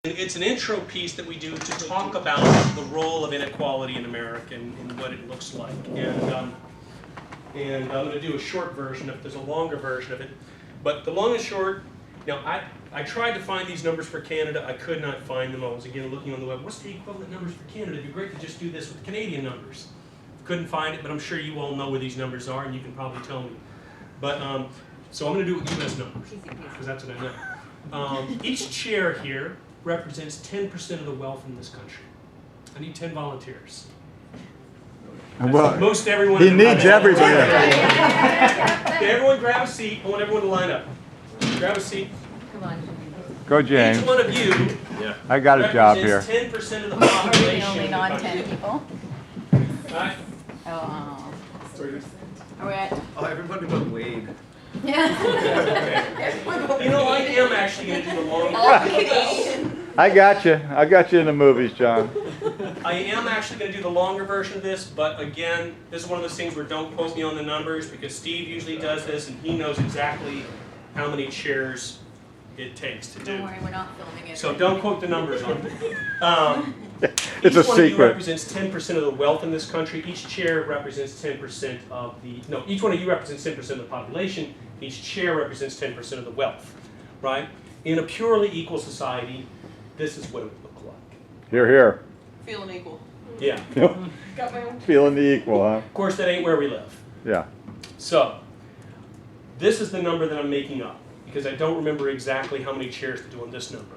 It's an intro piece that we do to talk about the role of inequality in America and what it looks like. And I'm going to do a short version. If there's a longer version of it, but the long and short. Now, I tried to find these numbers for Canada. I could not find them. I was again looking on the web. What's the equivalent numbers for Canada? It'd be great to just do this with Canadian numbers. Couldn't find it, but I'm sure you all know where these numbers are, and you can probably tell me. But so I'm going to do it with U.S. numbers because that's what I know. Each chair here represents 10% of the wealth in this country. I need 10 volunteers. Well, most everyone. He needs everybody. Okay, everyone grab a seat. I want everyone to line up. Grab a seat. Come on. Go, James. Each one of you I got a job here. 10% of the Are we the population. only non-10 people? Right? Oh. Are we at? Oh, everybody but Wade. Yeah. You know, I am actually going to do the long. I got you. I got you in the movies, John. I am actually going to do the longer version of this, but again, this is one of those things where don't quote me on the numbers because Steve usually does this and he knows exactly how many chairs it takes to do. Don't worry, we're not filming it. So don't quote the numbers on it. It's a each one of you secret. represents 10% of the wealth in this country. Each chair represents 10% of the, no, each one of you represents 10% of the population. Each chair represents 10% of the wealth, right? In a purely equal society, this is what it would look like. Here, here. Feeling equal. Yeah. Got my own. Feeling the equal, huh? Of course, that ain't where we live. Yeah. So, this is the number that I'm making up because I don't remember exactly how many chairs to do on this number.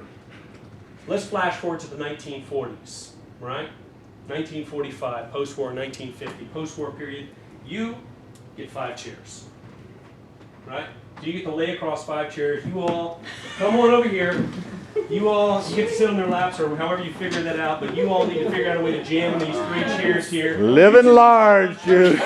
Let's flash forward to the 1940s, right? 1945, post-war, 1950, post-war period. You get 5 chairs, right? So you get to lay across 5 chairs. You all, come on over here. You get to sit on their laps or however you figure that out, but you all need to figure out a way to jam these 3 chairs here. Living large, dude.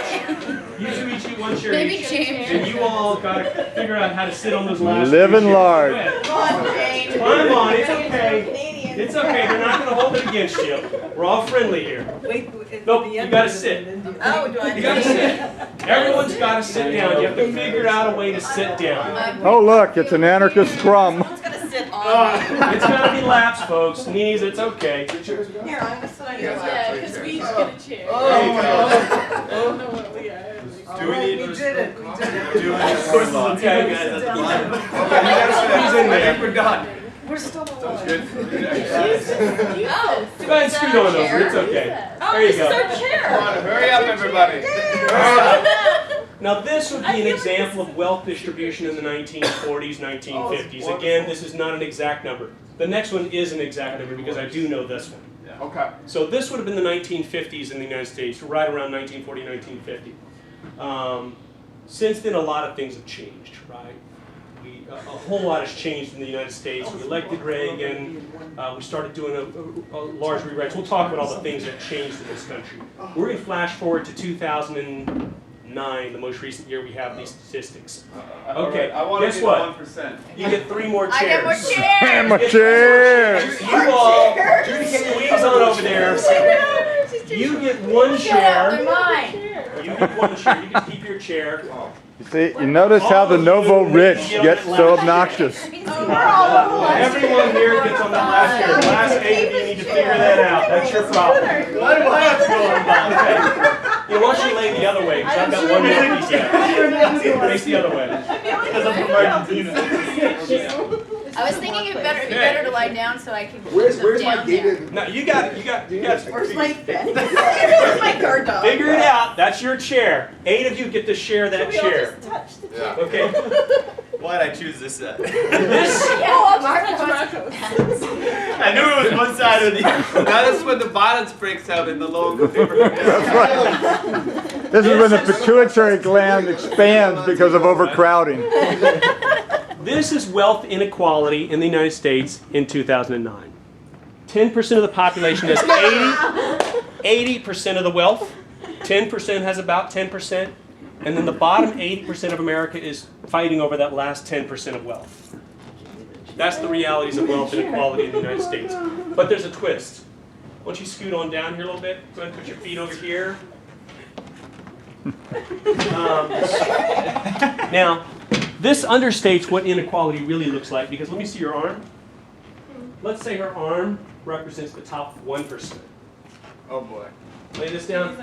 You two each get 1 chair Maybe each. James. And you all got to figure out how to sit on those last 3 Living chairs. large. Go ahead. Come on, Jane. Climb on, it's okay. It's okay, they're not going to hold it against you. We're all friendly here. Wait, Nope, you got to sit. Oh, do I? You got to sit. Everyone's got to sit down. You have to figure out a way to sit down. Oh, look, it's an anarchist scrum. Someone's gonna sit on me. It's got to be laps, folks. Knees, it's okay. Here, I'm gonna sit on your lap. Yeah, because we each get a chair. Oh, There you go. Do we need we did it. We did it. Do we need Of course, it's okay. guys at the Down. line? You got to squeeze in I there. think we're done. We're still alive. Good. Oh. Go ahead and scoot on over. It's okay. There you go. Come on, hurry up, everybody. Now this would be an example of wealth distribution in the 1940s, 1950s. Again, this is not an exact number. The next one is an exact number because I do know this one. Okay. So this would have been the 1950s in the United States, right around 1940, 1950. Since then, a lot of things have changed, right? A whole lot has changed in the United States. We elected Reagan. We started doing a large rewrites. We'll talk about all the things that changed in this country. We're going to flash forward to 2009, the most recent year we have these statistics. Okay, I want to guess be what? 1%. You get 3 more chairs. I get more chairs. Damn a chair. You all squeeze on over there. You get 1 Shut up, they're chair. mine. You get 1 chair. You can keep your chair. You see, you notice how the Novo Rich gets so obnoxious. Everyone here gets on that last chair. The last 8 of you need to figure that out. That's your problem. Why do I have to go involved? Okay. You want you to lay the other way because I've got 1 more piece yet. Face the other way. Because I'm from Argentina. I was thinking it'd be better to lie down so I can keep Where's them my down there. gated? No, you got Where's my pen? Where's my guard dog? figure it out. That's your chair. 8 of you get to share that We all chair. just touch the Yeah. Okay. Why'd I choose this set? This. Oh, Marcos. I knew it was one side or the other. Now this is when the violence breaks out in the local paper. That's right. This is when the pituitary gland expands because of overcrowding. This is wealth inequality in the United States in 2009. 10% of the population has 80% of the wealth. 10% has about 10%. And then the bottom 80% of America is fighting over that last 10% of wealth. That's the realities of wealth inequality in the United States. But there's a twist. Why don't you scoot on down here a little bit? Go ahead and put your feet over here. Now, this understates what inequality really looks like because let me see your arm. let's say her arm represents the top 1%. Oh boy. Lay this down.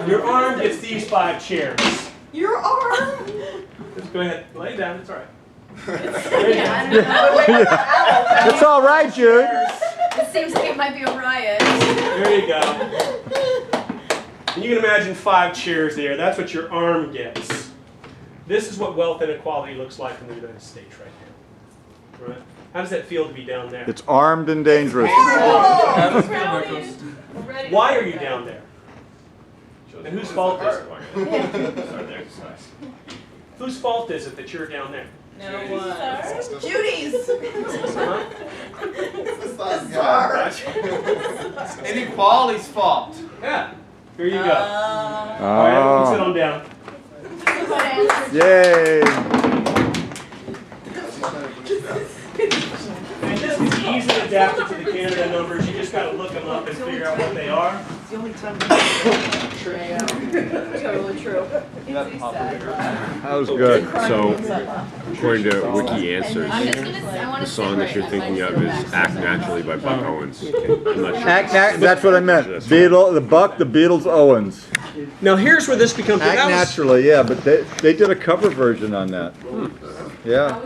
Your arm gets these 5 chairs. Your arm. Just go ahead. Lay down. It's all right. Yeah, I don't know. It's all right, Jude. It seems like it might be a riot. There you go. And you can imagine 5 chairs there. That's what your arm gets. This is what wealth inequality looks like in the United States right now. Right? How does that feel to be down there? It's armed and dangerous. Why are you down there? And whose fault is it? Whose fault is it that you're down there? Judy's. Huh? Inequality's fault. Yeah. Here you go. All right, you can sit on down. Yay. And this is easily adapted to the Canada numbers. You just got to look them up and figure out what they are. It's the only time. Totally true. That was good. So, according to Wiki Answers, I'm just gonna, I want the to song that you're thinking of is Act Naturally by Buck Owens. I'm not sure. That's what I meant. Beatle, the Buck, the Beatles, Owens. Now here's where this becomes. Act Naturally, yeah, but they did a cover version on that. Yeah.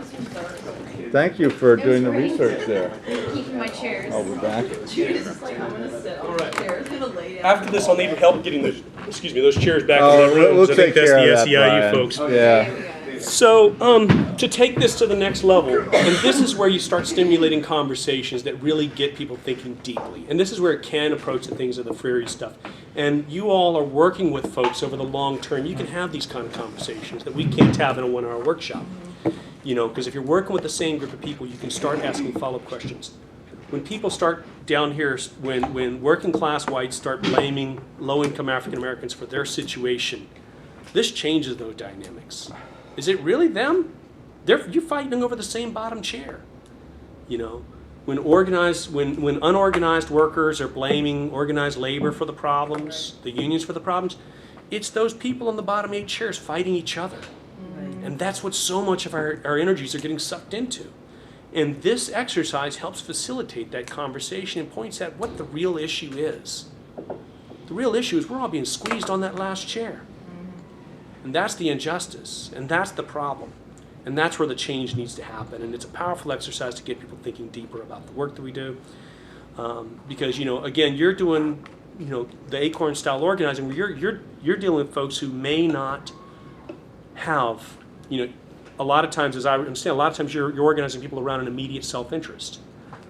Thank you for doing the research there. keeping my chairs. Oh, we're back. Judy's just like, I'm gonna sit on the chair. I'm gonna lay down. After this, I'll need help getting those. Excuse me, those chairs back Oh, in their rooms. we'll I think take that's care the of that, SEIU Brian. folks. Yeah. So, to take this to the next level, and this is where you start stimulating conversations that really get people thinking deeply. And this is where it can approach the things of the Freire stuff. And you all are working with folks over the long term. You can have these kind of conversations that we can't have in a 1-hour workshop. You know, because if you're working with the same group of people, you can start asking follow-up questions. When people start down here, when working class whites start blaming low-income African Americans for their situation, this changes those dynamics. Is it really them? You're fighting over the same bottom chair. You know, when unorganized workers are blaming organized labor for the problems, the unions for the problems, it's those people on the bottom 8 chairs fighting each other. And that's what so much of our energies are getting sucked into. And this exercise helps facilitate that conversation and points out what the real issue is. The real issue is we're all being squeezed on that last chair. And that's the injustice, and that's the problem. And that's where the change needs to happen. And it's a powerful exercise to get people thinking deeper about the work that we do. Because, you know, again, you're doing, you know, the ACORN style organizing where you're dealing with folks who may not have, you know, a lot of times, as I understand, a lot of times you're organizing people around an immediate self-interest.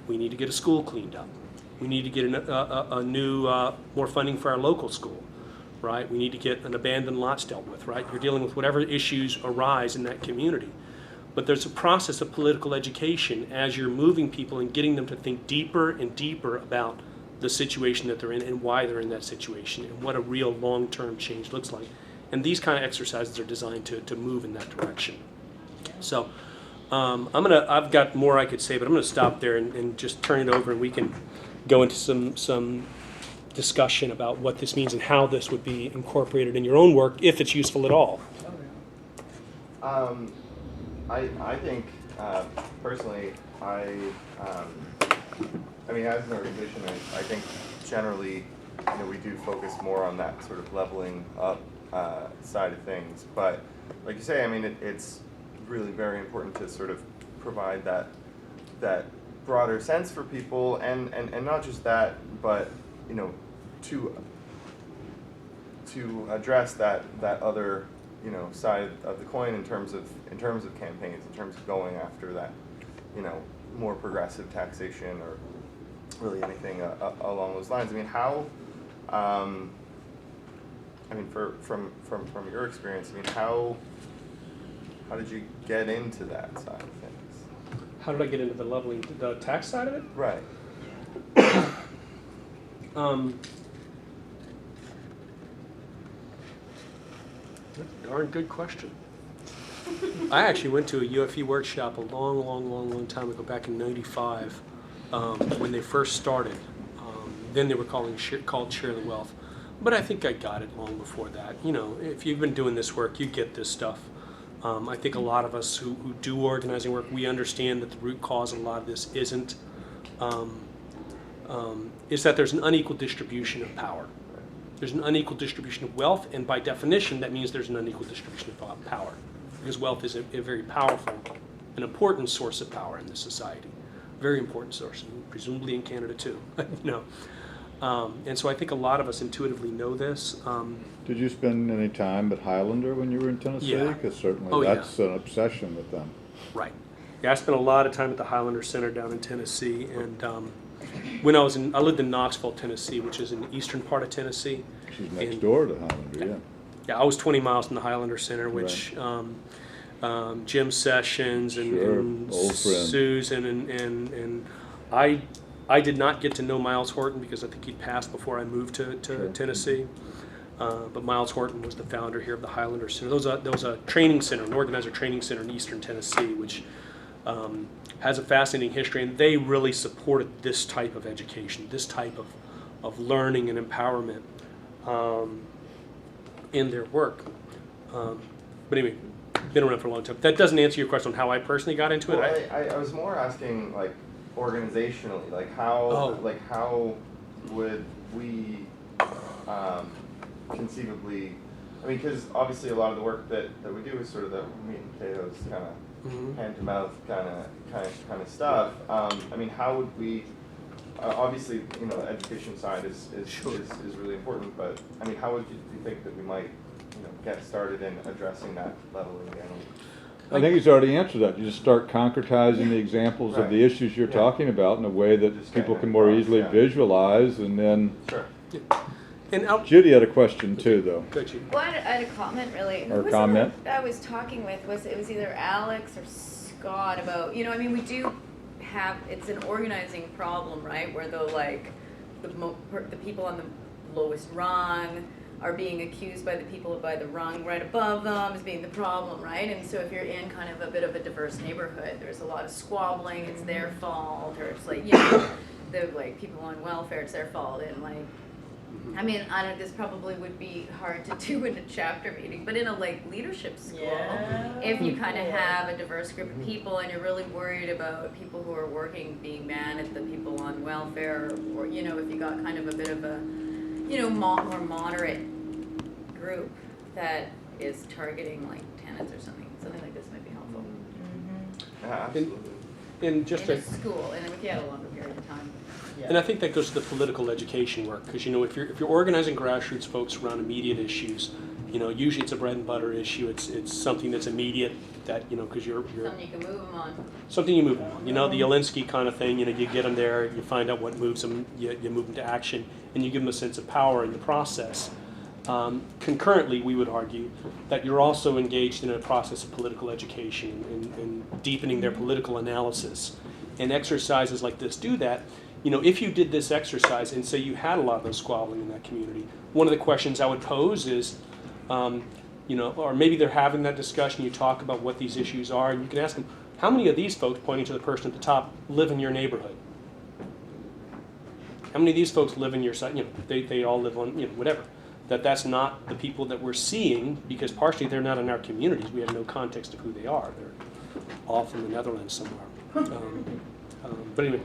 We need to get a school cleaned up. We need to get a new, more funding for our local school, right? We need to get an abandoned lots dealt with, right? You're dealing with whatever issues arise in that community. But there's a process of political education as you're moving people and getting them to think deeper and deeper about the situation that they're in and why they're in that situation and what a real long-term change looks like. And these kind of exercises are designed to move in that direction. So I've got more I could say, but I'm going to stop there and just turn it over, and we can go into some discussion about what this means and how this would be incorporated in your own work, if it's useful at all. I think personally, I mean, as an organization, I think generally, you know, we do focus more on that sort of leveling up side of things. But like you say, I mean, it's really very important to sort of provide that broader sense for people, and not just that, but you know, to address that other, you know, side of the coin in terms of campaigns, in terms of going after that, you know, more progressive taxation or really anything along those lines. I mean, how? I mean, from your experience, I mean, how did you get into that side of things? How did I get into the tax side of it? Right. Darn good question. I actually went to a UFE workshop a long time ago, back in '95, when they first started. Then they were called Share the Wealth. But I think I got it long before that. You know, if you've been doing this work, you get this stuff. I think a lot of us who do organizing work, we understand that the root cause of a lot of this isn't is that there's an unequal distribution of power. There's an unequal distribution of wealth, and by definition, that means there's an unequal distribution of power, because wealth is a very powerful, an important source of power in this society, very important source, and presumably in Canada too. And so I think a lot of us intuitively know this. Did you spend any time at Highlander when you were in Tennessee? Yeah. Because certainly Oh, yeah. that's an obsession with them. Right. Yeah, I spent a lot of time at the Highlander Center down in Tennessee, and when I lived in Knoxville, Tennessee, which is in the eastern part of Tennessee. She's next And- door to Highlander, yeah. Yeah, I was 20 miles from the Highlander Center, which Jim Sessions and, Sure, and old friend. Susan and I did not get to know Miles Horton because I think he'd passed before I moved to Sure. Tennessee. But Miles Horton was the founder here of the Highlander Center. There was a training center, an organizer training center in eastern Tennessee, which has a fascinating history, and they really supported this type of education, this type of learning and empowerment in their work. But anyway, been around for a long time. That doesn't answer your question on how I personally got into it. Well, I was more asking, like, organizationally, like how would we conceivably, I mean, because obviously a lot of the work that we do is sort of the meat and potatoes kind of hand to mouth kind of stuff. I mean, how would we? Obviously, the education side is really important, but I mean, how would you think that we might get started in addressing that leveling down? I think he's already answered that. You just start concretizing the examples of the issues you're talking about in a way that Just people kind can of more cross, easily visualize, and then Sure. And Judy had a question too, though. Good, Judy. Well, I had a comment really. Or Who was comment? it that I was talking with? It was either Alex or Scott about, I mean, we do have, it's an organizing problem, right? Where the people on the lowest rung are being accused by the people by the rung right above them as being the problem, right? And so if you're in kind of a bit of a diverse neighborhood, there's a lot of squabbling, it's their fault, or it's like, the people on welfare, it's their fault, and like, I mean, I don't, this probably would be hard to do in a chapter meeting, but in a leadership school, if you kind of have a diverse group of people and you're really worried about people who are working being mad at the people on welfare, or if you got kind of a bit of a, more moderate group that is targeting like tenants or something like this might be helpful. Absolutely. And just In a school, and if you had a longer period of time. And I think that goes to the political education work, because if you're organizing grassroots folks around immediate issues, usually it's a bread and butter issue. It's something that's immediate that because you're Something you can move them on. something you move them on. The Alinsky kind of thing. You get them there, you find out what moves them, you move them to action, and you give them a sense of power in the process. Concurrently, we would argue that you're also engaged in a process of political education and deepening their political analysis. And exercises like this do that. If you did this exercise and say you had a lot of those squabbling in that community, one of the questions I would pose is, or maybe they're having that discussion, you talk about what these issues are, and you can ask them, how many of these folks, pointing to the person at the top, live in your neighborhood? How many of these folks live in your site? They all live on, whatever. That's not the people that we're seeing, because partially they're not in our communities. We have no context of who they are. They're off in the Netherlands somewhere. But anyway,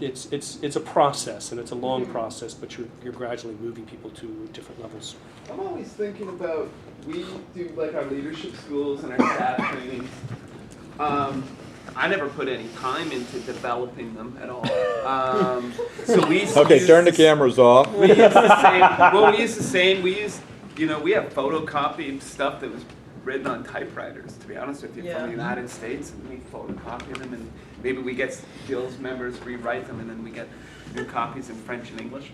it's a process, and it's a long process, but you're gradually moving people to different levels. I'm always thinking about, we do our leadership schools and our staff trainings. I never put any time into developing them at all. So we used to Okay, use turn the this- cameras off. We used the same. Well, we used the same. We used, we have photocopied stuff that was written on typewriters. To be honest with you, from the United States, and we photocopy them, and maybe we get Guild's members rewrite them, and then we get new copies in French and English.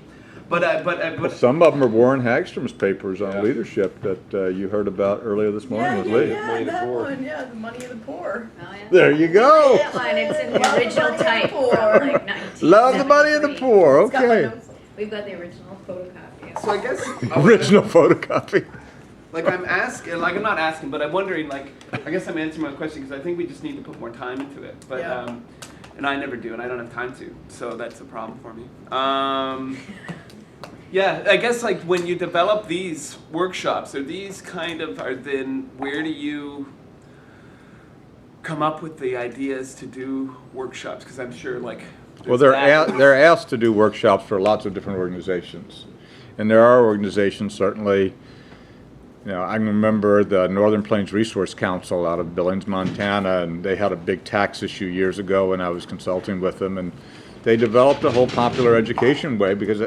But Some of them are Warren Hagstrom's papers on leadership that you heard about earlier this morning with Lee. That one, the money of the poor. Oh, yeah. There you go. That one, it's in the Love the original money of the type poor. from 1973. Love the money of the poor. It's got my Okay. notes. We've got the original photocopy. so I guess Original photocopy. I'm asking, I'm not asking, but I'm wondering, I guess I'm answering my question because I think we just need to put more time into it. But and I never do, and I don't have time to, so that's a problem for me. Yeah, I guess when you develop these workshops, then where do you come up with the ideas to do workshops? Because I'm sure Well, they're asked to do workshops for lots of different organizations. And there are organizations, certainly, I can remember the Northern Plains Resource Council out of Billings, Montana, and they had a big tax issue years ago when I was consulting with them, and they developed a whole popular education way because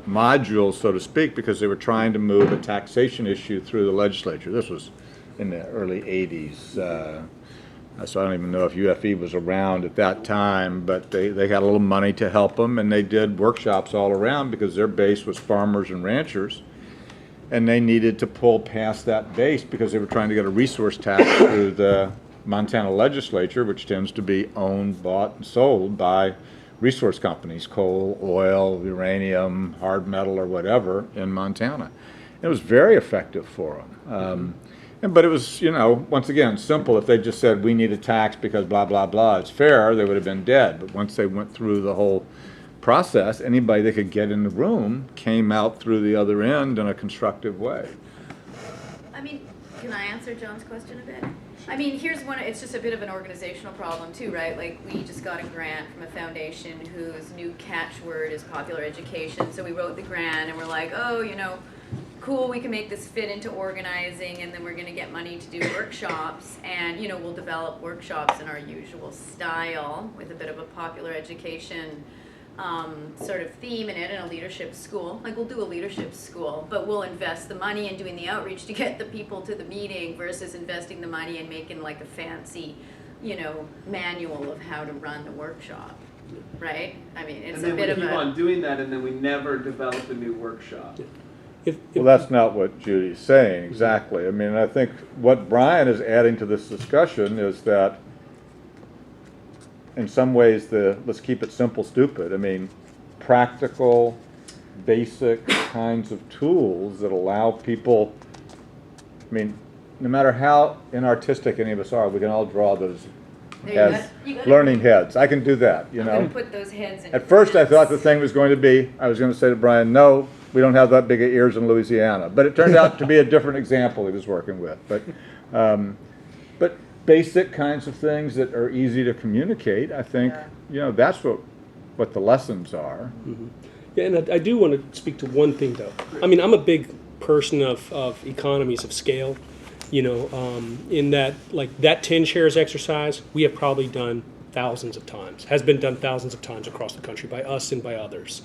module, so to speak, because they were trying to move a taxation issue through the legislature. This was in the early 80s. So I don't even know if UFE was around at that time, but they had a little money to help them, and they did workshops all around because their base was farmers and ranchers. And they needed to pull past that base because they were trying to get a resource tax through the Montana legislature, which tends to be owned, bought, and sold by resource companies, coal, oil, uranium, hard metal, or whatever in Montana. It was very effective for them. But it was, once again, simple. If they just said, we need a tax because blah, blah, blah, it's fair, they would have been dead. But once they went through the whole process, anybody that could get in the room came out through the other end in a constructive way. I mean, can I answer John's question a bit? I mean, here's one, it's just a bit of an organizational problem too, right? Like, we just got a grant from a foundation whose new catchword is popular education. So we wrote the grant and we're like, oh, cool, we can make this fit into organizing, and then we're going to get money to do workshops, and we'll develop workshops in our usual style with a bit of a popular education sort of theme in it, and a leadership school. Like, we'll do a leadership school, but we'll invest the money in doing the outreach to get the people to the meeting versus investing the money and making like a fancy, manual of how to run the workshop, right? I mean, it's a bit of a... And then we keep on doing that, and then we never develop a new workshop. Well, that's not what Judy's saying exactly. I mean, I think what Brian is adding to this discussion is that in some ways let's keep it simple, stupid. I mean, practical, basic kinds of tools that allow people, no matter how inartistic any of us are, we can all draw those as learning heads. I can do that, I'm going to put those heads in. At first I thought the thing was going to be, I was going to say to Brian, no, we don't have that big of ears in Louisiana. But it turned out to be a different example he was working with. But basic kinds of things that are easy to communicate, I think, that's what the lessons are. Mm-hmm. Yeah, and I do want to speak to one thing, though. I mean, I'm a big person of economies of scale, in that, like, that 10 shares exercise, we have probably done thousands of times, has been done thousands of times across the country by us and by others.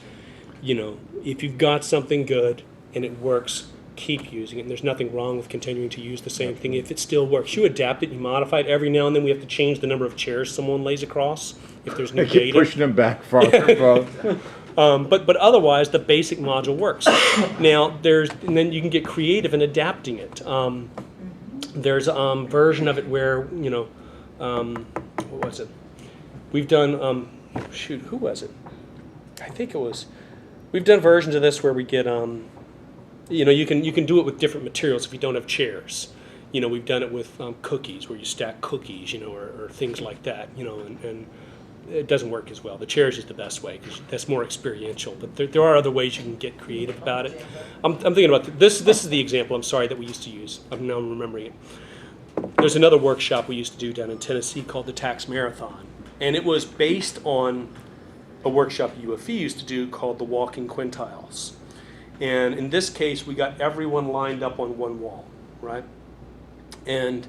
If you've got something good and it works, keep using it. And there's nothing wrong with continuing to use the same thing if it still works. You adapt it, you modify it. Every now and then we have to change the number of chairs someone lays across if there's new They keep data. pushing them back farther. But otherwise, the basic module works. Now, and then you can get creative in adapting it. There's a version of it where, what was it? We've done, who was it? I think it was, we've done versions of this where we get, you can do it with different materials if you don't have chairs. We've done it with cookies, where you stack cookies, or things like that, and it doesn't work as well. The chairs is the best way because that's more experiential. But there are other ways you can get creative about it. I'm thinking about this. This is the example, I'm sorry, that we used to use. I'm now remembering it. There's another workshop we used to do down in Tennessee called the Tax Marathon. And it was based on a workshop UFE used to do called the Walking Quintiles. And in this case, we got everyone lined up on one wall, right? And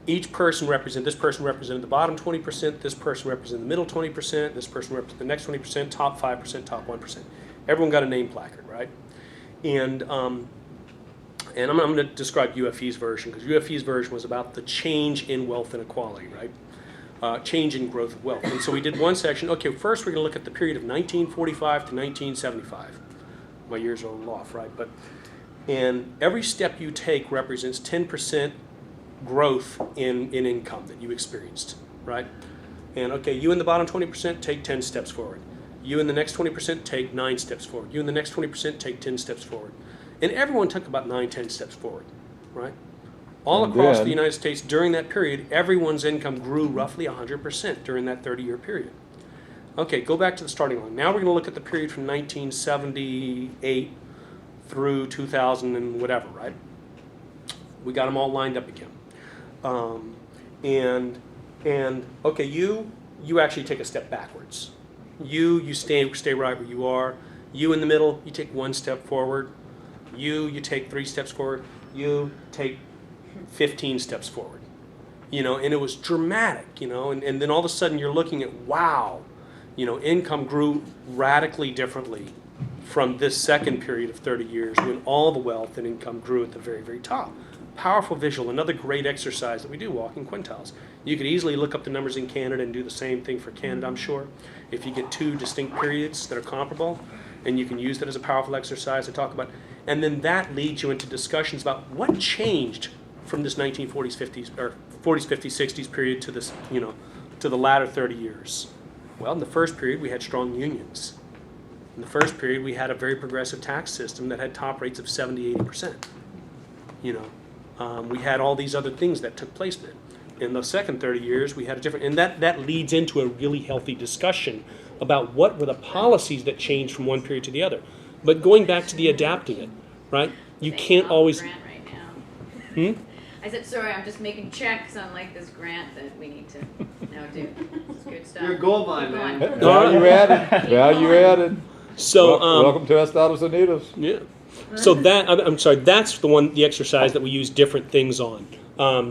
each person represented the bottom 20%, this person represented the middle 20%, this person represented the next 20%, top 5%, top 1%. Everyone got a name placard, right? And I'm going to describe UFE's version, because UFE's version was about the change in wealth inequality, right? Change in growth of wealth. And so we did one section. Okay, first we're going to look at the period of 1945 to 1975. My years are a little off, right? And every step you take represents 10% growth in income that you experienced, right? And okay, you in the bottom 20% take 10 steps forward. You in the next 20% take 9 steps forward. You in the next 20% take 10 steps forward. And everyone took about 9, 10 steps forward, right? All across the United States during that period, everyone's income grew roughly 100% during that 30-year period. Okay, go back to the starting line. Now we're going to look at the period from 1978 through 2000 and whatever, right? We got them all lined up again. And okay, you actually take a step backwards, You stay right where you are. You in the middle, you take 1 step forward. You take 3 steps forward. You take 15 steps forward. And it was dramatic, and then all of a sudden you're looking at, wow, income grew radically differently from this second period of 30 years when all the wealth and income grew at the very, very top. Powerful visual, another great exercise that we do, walking quintiles. You could easily look up the numbers in Canada and do the same thing for Canada, I'm sure. If you get 2 distinct periods that are comparable, and you can use that as a powerful exercise to talk about. And then that leads you into discussions about what changed from this 1940s, 50s, or 40s, 50s, 60s period to this, to the latter 30 years. Well, in the first period, we had strong unions. In the first period, we had a very progressive tax system that had top rates of 70, 80%. We had all these other things that took place then. In the second 30 years, we had a different, and that leads into a really healthy discussion about what were the policies that changed from one period to the other. But going back to the adapting it, right? You can't always. Grant right now. Hmm? I said, sorry, I'm just making checks on like this grant that we need to now do. It's good stuff. You're a gold mine, Keep man. going. Value added, value added. So Welcome to Estados Unidos. yeah. So I'm sorry. That's the exercise that we use different things on.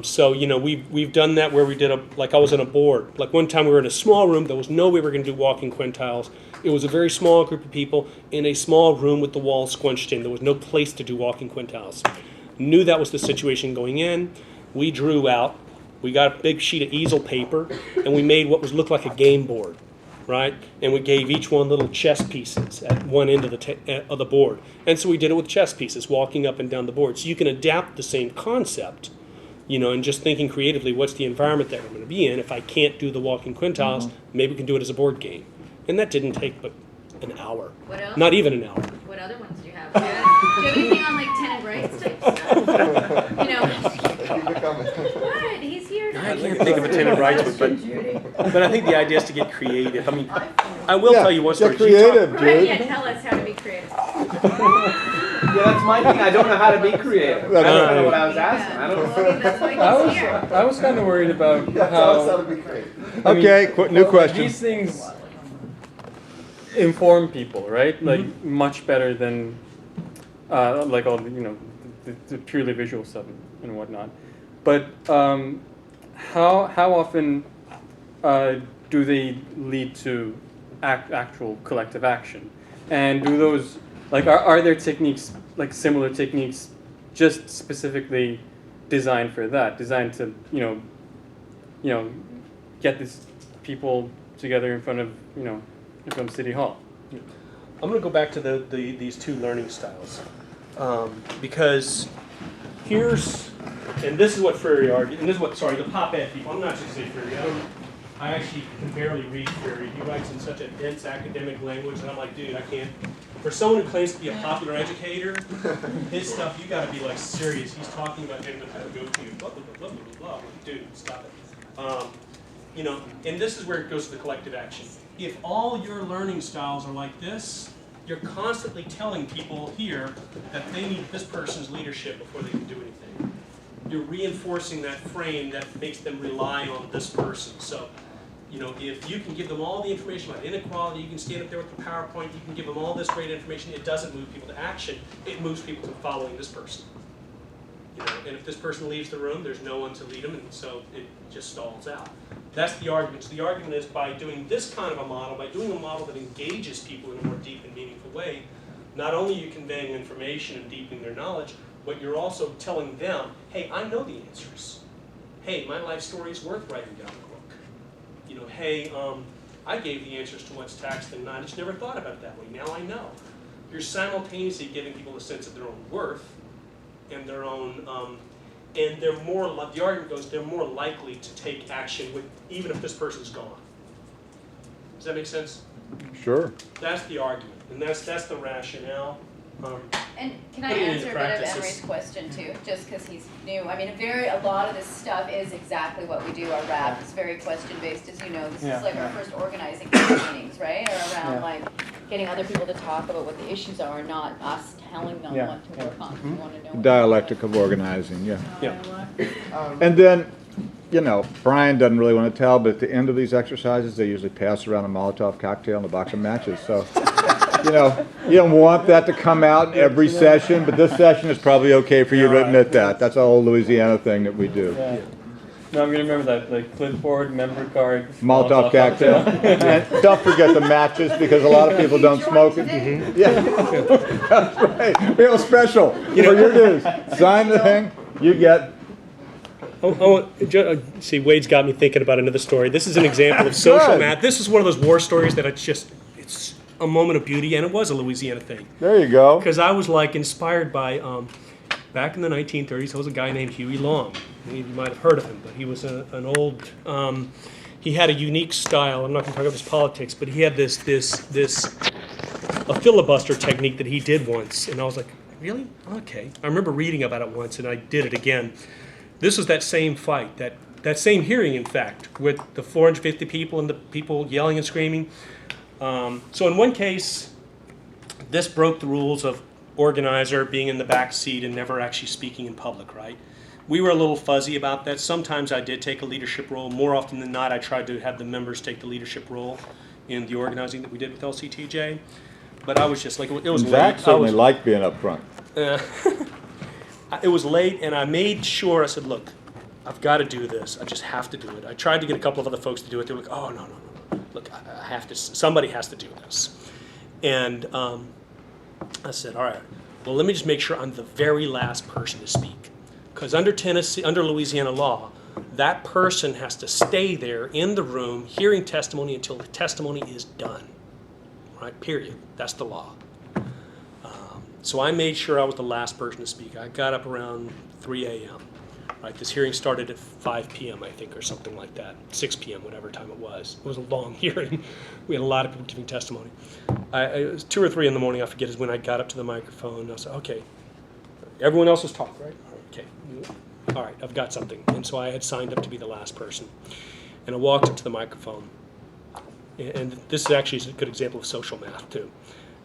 So we've done that where we did I was on a board. Like one time we were in a small room. There was no way we were going to do walking quintiles. It was a very small group of people in a small room with the walls squinched in. There was no place to do walking quintiles. Knew that was the situation going in. We drew out. We got a big sheet of easel paper and we made what looked like a game board, right? And we gave each one little chess pieces at one end of the board. And so we did it with chess pieces, walking up and down the board. So you can adapt the same concept, and just thinking creatively, what's the environment that we're going to be in? If I can't do the walking quintiles, maybe we can do it as a board game. And that didn't take but an hour. What else? Not even an hour. What other ones do you have? Do you have anything on like tenant rights type stuff? What? He's here. I can't think of a tenant rights one, but I think the idea is to get creative. I mean, I will tell you one story. Get creative, Right, dude. yeah, tell us how to be creative. Yeah, that's my thing. I don't know how to be creative. I don't know what I was asking. I don't know. Well, that's why he's here. I was kind of worried about Tell us how how to be creative. Okay, new question. these things inform people, right? Like much better than like all the purely visual stuff and whatnot. But how often do they lead to actual collective action? And do those are there techniques similar techniques just specifically designed for that, designed to get these people together in front of from City Hall? I'm going to go back to these 2 learning styles because here's, and this is what Freire argued, and this is what, the pop-ed people, I'm not just saying Freire, I actually can barely read Freire. He writes in such a dense academic language that I'm like, dude, I can't. For someone who claims to be a popular educator, his stuff, you got to be like serious. He's talking about getting the pedagogy, blah, blah, blah, blah, blah, blah. Dude, stop it. And this is where it goes to the collective action. If all your learning styles are like this, you're constantly telling people here that they need this person's leadership before they can do anything. You're reinforcing that frame that makes them rely on this person. So, if you can give them all the information about inequality, you can stand up there with the PowerPoint, you can give them all this great information, it doesn't move people to action, it moves people to following this person. And if this person leaves the room, there's no one to lead them, and so it just stalls out. That's the argument. So the argument is by doing this kind of a model, by doing a model that engages people in a more deep and meaningful way, not only are you conveying information and deepening their knowledge, but you're also telling them, hey, I know the answers. Hey, my life story is worth writing down a book. Hey, I gave the answers to what's taxed and not. I just never thought about it that way. Now I know. You're simultaneously giving people a sense of their own worth and their own, and they're more, the argument goes, they're more likely to take action even if this person's gone. Does that make sense? Sure. That's the argument, and that's the rationale. And can I Putting it into answer a bit of practice Emery's is- question too, just because he's new? I mean, a lot of this stuff is exactly what we do. Our rap is very question-based, as you know. This is like our first organizing meetings, right? Or around like getting other people to talk about what the issues are, not us telling them what to work on. We want to know. Dialectic of organizing, yeah. Yeah. And then you know, Brian doesn't really want to tell, but at the end of these exercises, they usually pass around a Molotov cocktail and a box of matches. So, you know, you don't want that to come out in every session, but this session is probably okay for you to admit that. That's a whole Louisiana thing that we do. Yeah. No, I'm gonna remember that, like clipboard, member card, Molotov cocktail. And don't forget the matches, because a lot of people don't smoke it. Yeah, that's right. Real special for your dues. Sign the thing, you get. See, Wade's got me thinking about another story. This is an example of social Good. math. This is one of those war stories that it's a moment of beauty, and it was a Louisiana thing. There you go. Because I was like inspired by, back in the 1930s, there was a guy named Huey Long. You might have heard of him, but he was an old, he had a unique style. I'm not going to talk about his politics, but he had this a filibuster technique that he did once. And I was like, really? Okay. I remember reading about it once, and I did it again. This was that same fight, that same hearing, in fact, with the 450 people and the people yelling and screaming. So in one case, this broke the rules of organizer being in the back seat and never actually speaking in public, right? We were a little fuzzy about that. Sometimes I did take a leadership role. More often than not, I tried to have the members take the leadership role in the organizing that we did with LCTJ. But I was just like, it was Zach late. certainly liked being up front. It was late, and I made sure, I said, look, I've got to do this. I just have to do it. I tried to get a couple of other folks to do it. They were like, oh, no. Look, I have to, somebody has to do this. And I said, all right, well, let me just make sure I'm the very last person to speak. Because under Louisiana law, that person has to stay there in the room hearing testimony until the testimony is done. Right, period. That's the law. So I made sure I was the last person to speak. I got up around 3 a.m. Right, this hearing started at 5 p.m., I think, or something like that. 6 p.m., whatever time it was. It was a long hearing. We had a lot of people giving testimony. It was 2 or 3 in the morning, I forget, is when I got up to the microphone. I said, okay, everyone else has talked, right? Okay, all right, I've got something. And so I had signed up to be the last person. And I walked up to the microphone. And this is actually a good example of social math, too.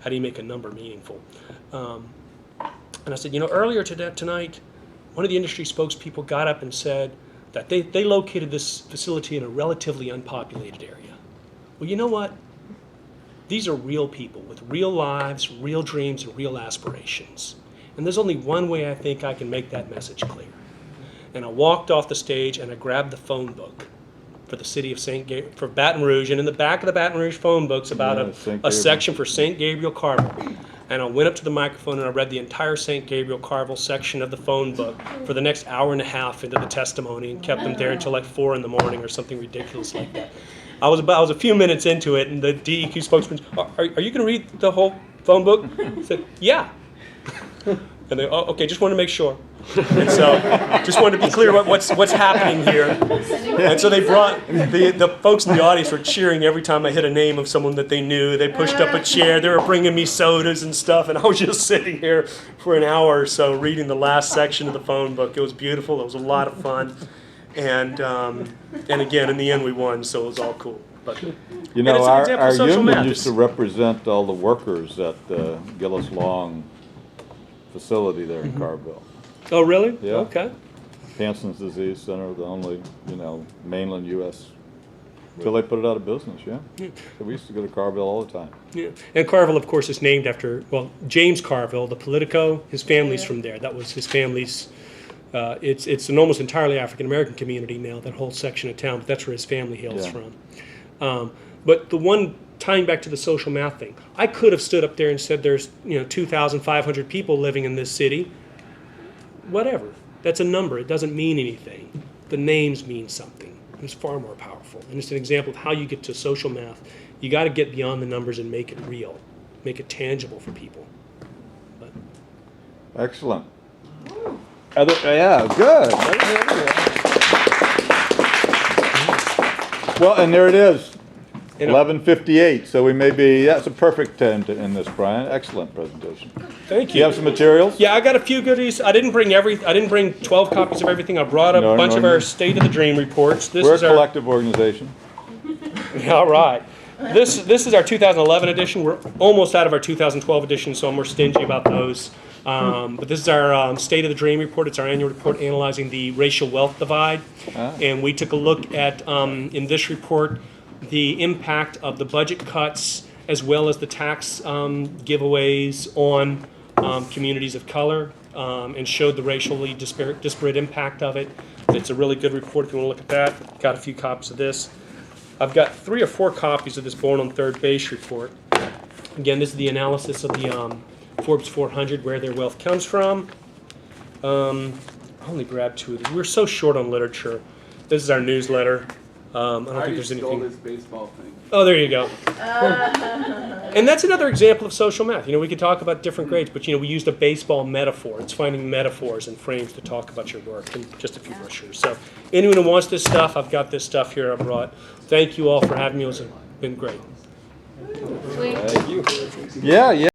How do you make a number meaningful? And I said, earlier tonight, one of the industry spokespeople got up and said that they located this facility in a relatively unpopulated area. Well, you know what? These are real people with real lives, real dreams, and real aspirations. And there's only one way I think I can make that message clear. And I walked off the stage and I grabbed the phone book for the city of for Baton Rouge, and in the back of the Baton Rouge phone book's about a section for St. Gabriel Carville. And I went up to the microphone and I read the entire St. Gabriel Carville section of the phone book for the next hour and a half into the testimony, and kept them there until like 4 in the morning or something ridiculous like that. I was a few minutes into it, and the DEQ spokesman, are you going to read the whole phone book? I said, yeah. And they, oh, okay, just wanted to make sure. And so, just wanted to be clear about what's happening here. And so they brought, the folks in the audience were cheering every time I hit a name of someone that they knew. They pushed up a chair, they were bringing me sodas and stuff, and I was just sitting here for an hour or so reading the last section of the phone book. It was beautiful, it was a lot of fun. And again, in the end we won, so it was all cool. But, our union used to represent all the workers at the Gillis Long facility there in Carville. Oh, really? Yeah. Okay. Hansen's Disease Center, the only, mainland U.S. Until they put it out of business, yeah. So we used to go to Carville all the time. Yeah. And Carville, of course, is named after, James Carville, the Politico. His family's from there. That was his family's, it's an almost entirely African-American community now, that whole section of town, but that's where his family hails from. But the one, tying back to the social math thing, I could have stood up there and said there's 2,500 people living in this city. Whatever. That's a number. It doesn't mean anything. The names mean something. It's far more powerful. And it's an example of how you get to social math. You got to get beyond the numbers and make it real. Make it tangible for people. But. Excellent. Yeah, good. Well, and there it is. 11:58, so we may be, that's a perfect time to end this, Brian. Excellent presentation. Thank you. Do you have some materials? Yeah, I got a few goodies. I didn't bring 12 copies of everything. I brought a bunch of our State of the Dream reports. We're a collective organization. All right. This is our 2011 edition. We're almost out of our 2012 edition, so I'm more stingy about those. But this is our State of the Dream report. It's our annual report analyzing the racial wealth divide. And we took a look at, in this report, the impact of the budget cuts as well as the tax giveaways on communities of color, and showed the racially disparate impact of it. It's a really good report if you want to look at that. Got a few copies of this. I've got 3 or 4 copies of this Born on Third Base report. Again, this is the analysis of the Forbes 400, where their wealth comes from. I only grabbed 2 of these. We're so short on literature. This is our newsletter. I don't think there's stole anything. this baseball thing. Oh, there you go. And that's another example of social math. We could talk about different grades, but we used a baseball metaphor. It's finding metaphors and frames to talk about your work, and just a few brochures. So anyone who wants this stuff, I've got this stuff here I brought. Thank you all for having me. It's been great. Sweet. Yeah.